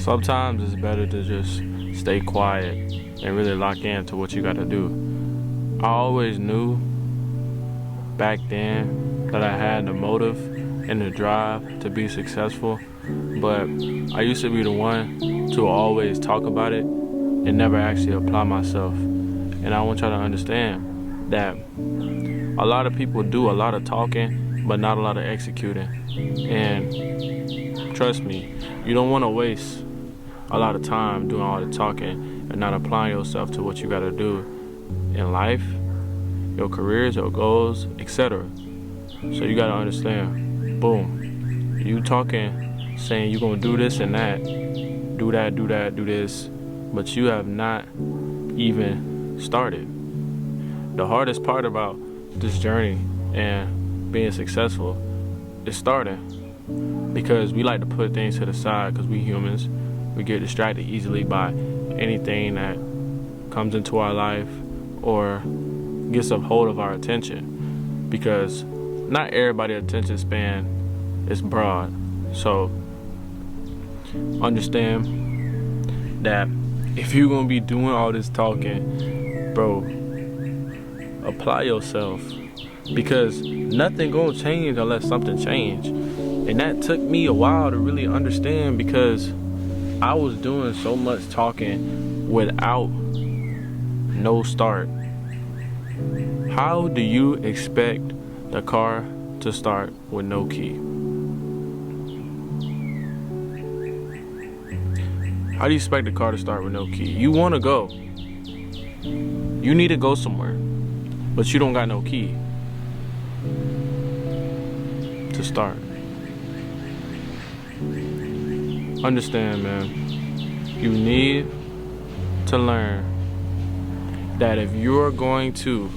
Sometimes it's better to just stay quiet and really lock into what you gotta do. I always knew back then that I had the motive and the drive to be successful, but I used to be the one to always talk about it and never actually apply myself. And I want y'all to understand that a lot of people do a lot of talking, but not a lot of executing. And trust me, you don't want to waste a lot of time doing all the talking and not applying yourself to what you got to do in life, your careers, your goals, etc. So you got to understand, boom, you talking, saying you're going to do this and that, do that, do that, do this, but you have not even started. The hardest part about this journey and being successful is starting, because we like to put things to the side because we humans. We get distracted easily by anything that comes into our life or gets a hold of our attention, because not everybody's attention span is broad. So understand that if you're gonna be doing all this talking, bro, apply yourself, because nothing gonna change unless something change. And that took me a while to really understand, because I was doing so much talking without no start. How do you expect the car to start with no key? How do you expect the car to start with no key? You want to go. You need to go somewhere, but you don't got no key to start. Understand, man, you need to learn that if you're going to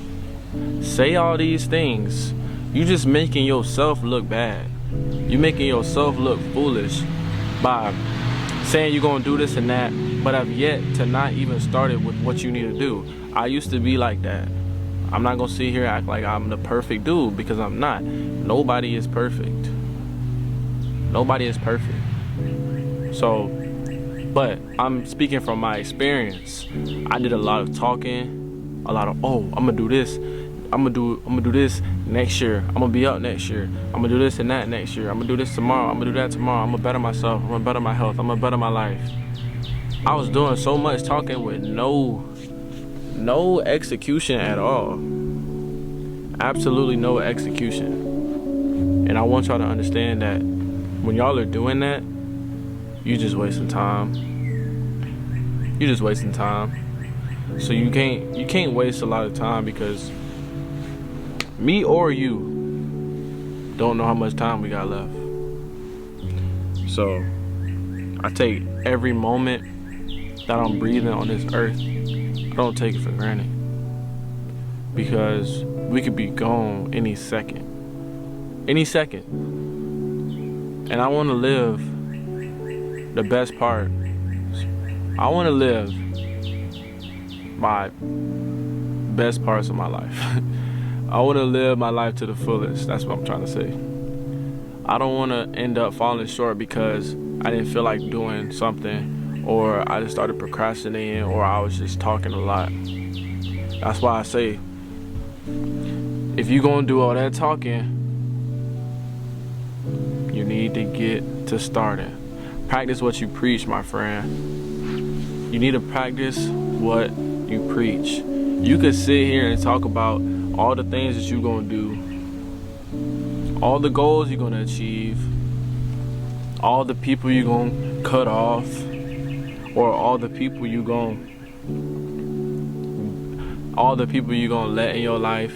say all these things, you just making yourself look bad. You making yourself look foolish by saying you're gonna do this and that, but I've yet to not even started with what you need to do. I used to be like that. I'm not gonna sit here and act like I'm the perfect dude, because I'm not. Nobody is perfect. Nobody is perfect. So, but I'm speaking from my experience. I did a lot of talking, a lot of, oh, I'm gonna do this, I'm gonna do this next year, I'm gonna be up next year, I'm gonna do this and that next year, I'm gonna do this tomorrow, I'm gonna do that tomorrow, I'm gonna better myself, I'm gonna better my health, I'm gonna better my life. I was doing so much talking with no execution at all. Absolutely no execution. And I want y'all to understand that when y'all are doing that, you just wasting time. You just wasting time. So you can't waste a lot of time, because me or you don't know how much time we got left. So I take every moment that I'm breathing on this earth, I don't take it for granted, because we could be gone any second. Any second. And I want to live the best part. I want to live my best parts of my life. I want to live my life to the fullest. That's what I'm trying to say. I don't want to end up falling short because I didn't feel like doing something, or I just started procrastinating, or I was just talking a lot. That's why I say, if you're going to do all that talking, you need to get to starting. Practice what you preach, my friend. You need to practice what you preach. You could sit here and talk about all the things that you're going to do, all the goals you're going to achieve, all the people you're going to cut off, or all the people you're going to let in your life.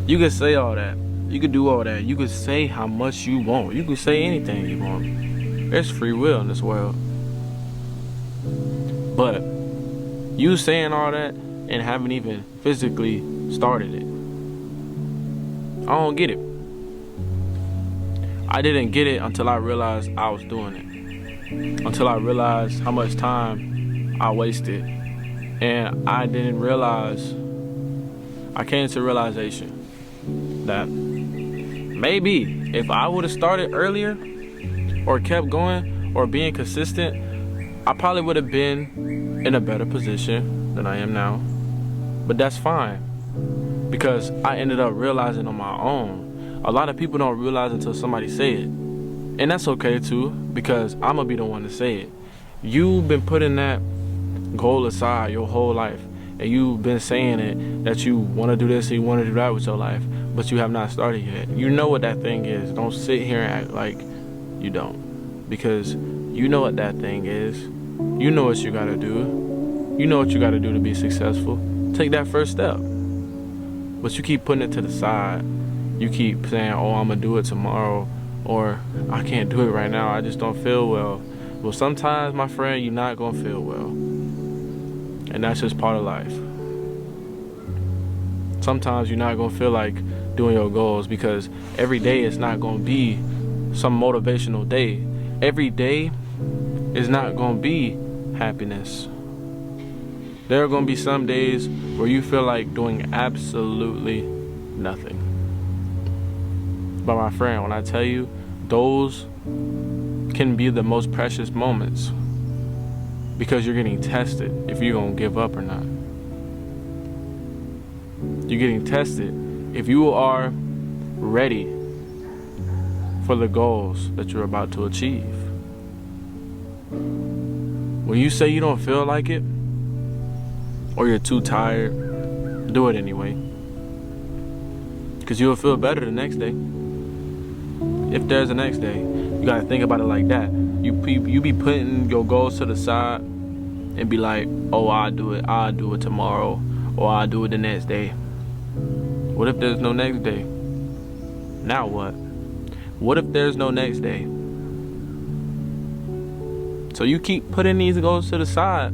You could say all that. You could do all that. You could say how much you want. You could say anything you want. There's free will in this world. But you saying all that and haven't even physically started it, I don't get it. I didn't get it until I realized I was doing it. Until I realized how much time I wasted. And I didn't realize, I came to realization that maybe if I would have started earlier, or kept going, or being consistent, I probably would have been in a better position than I am now. But that's fine, because I ended up realizing on my own. A lot of people don't realize until somebody say it. And that's okay too, because I'm gonna be the one to say it. You've been putting that goal aside your whole life, and you've been saying it that you want to do this and you want to do that with your life, but you have not started yet. You know what that thing is. Don't sit here and act like you don't, because you know what that thing is. You know what you gotta do. You know what you gotta do to be successful. Take that first step. But you keep putting it to the side. You keep saying, oh, I'm gonna do it tomorrow, or I can't do it right now, I just don't feel well. Well, sometimes, my friend, you're not gonna feel well. And that's just part of life. Sometimes you're not gonna feel like doing your goals, because every day is not gonna be some motivational day. Every day is not gonna be happiness. There are gonna be some days where you feel like doing absolutely nothing. But my friend, when I tell you, those can be the most precious moments, because you're getting tested if you're gonna give up or not. You're getting tested if you are ready for the goals that you're about to achieve. When you say you don't feel like it, or you're too tired, do it anyway, because you'll feel better the next day. If there's a next day, you gotta think about it like that. You be putting your goals to the side and be like, oh, I'll do it tomorrow, or I'll do it the next day. What if there's no next day? Now what? What if there's no next day? So you keep putting these goals to the side,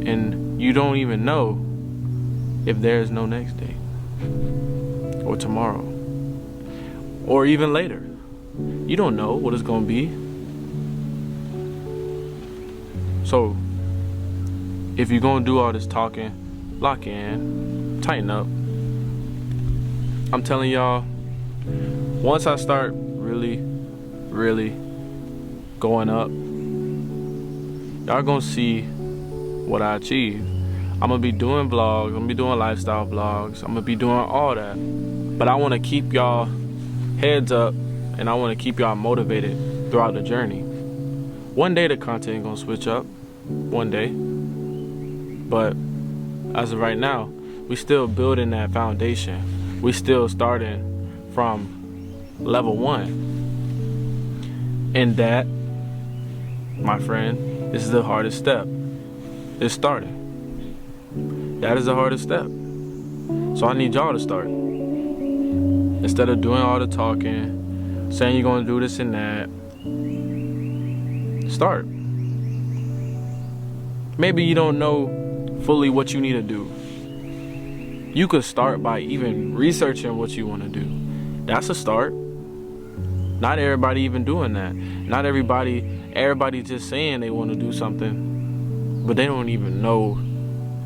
and you don't even know if there's no next day, or tomorrow, or even later. You don't know what it's gonna be. So if you're gonna do all this talking, lock in, tighten up. I'm telling y'all, once I start really going up, y'all gonna see what I achieve. I'm gonna be doing vlogs, I'm gonna be doing lifestyle vlogs, I'm gonna be doing all that. But I wanna keep y'all heads up, and I wanna keep y'all motivated throughout the journey. One day the content gonna switch up, one day. But as of right now, we still building that foundation. We still starting from level 1. And that, my friend, is the hardest step. It's starting. That is the hardest step. So I need y'all to start. Instead of doing all the talking, saying you're gonna do this and that, start. Maybe you don't know fully what you need to do. You could start by even researching what you want to do. That's a start. Not everybody even doing that. Not everybody just saying they want to do something, but they don't even know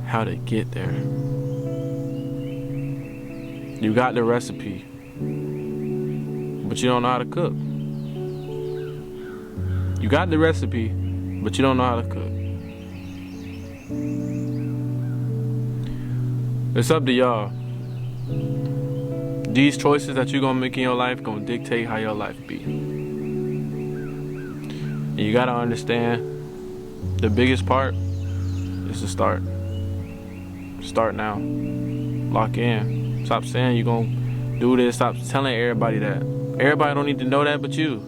how to get there. You got the recipe, but you don't know how to cook. You got the recipe, but you don't know how to cook. It's up to y'all. These choices that you're gonna make in your life gonna dictate how your life be. And you gotta understand, the biggest part is to start. Start now. Lock in. Stop saying you're gonna do this. Stop telling everybody that. Everybody don't need to know that but you.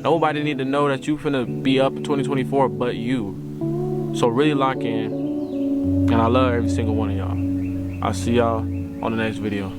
Nobody need to know that you finna be up in 2024 but you. So really lock in. And I love every single one of y'all. I'll see y'all on the next video.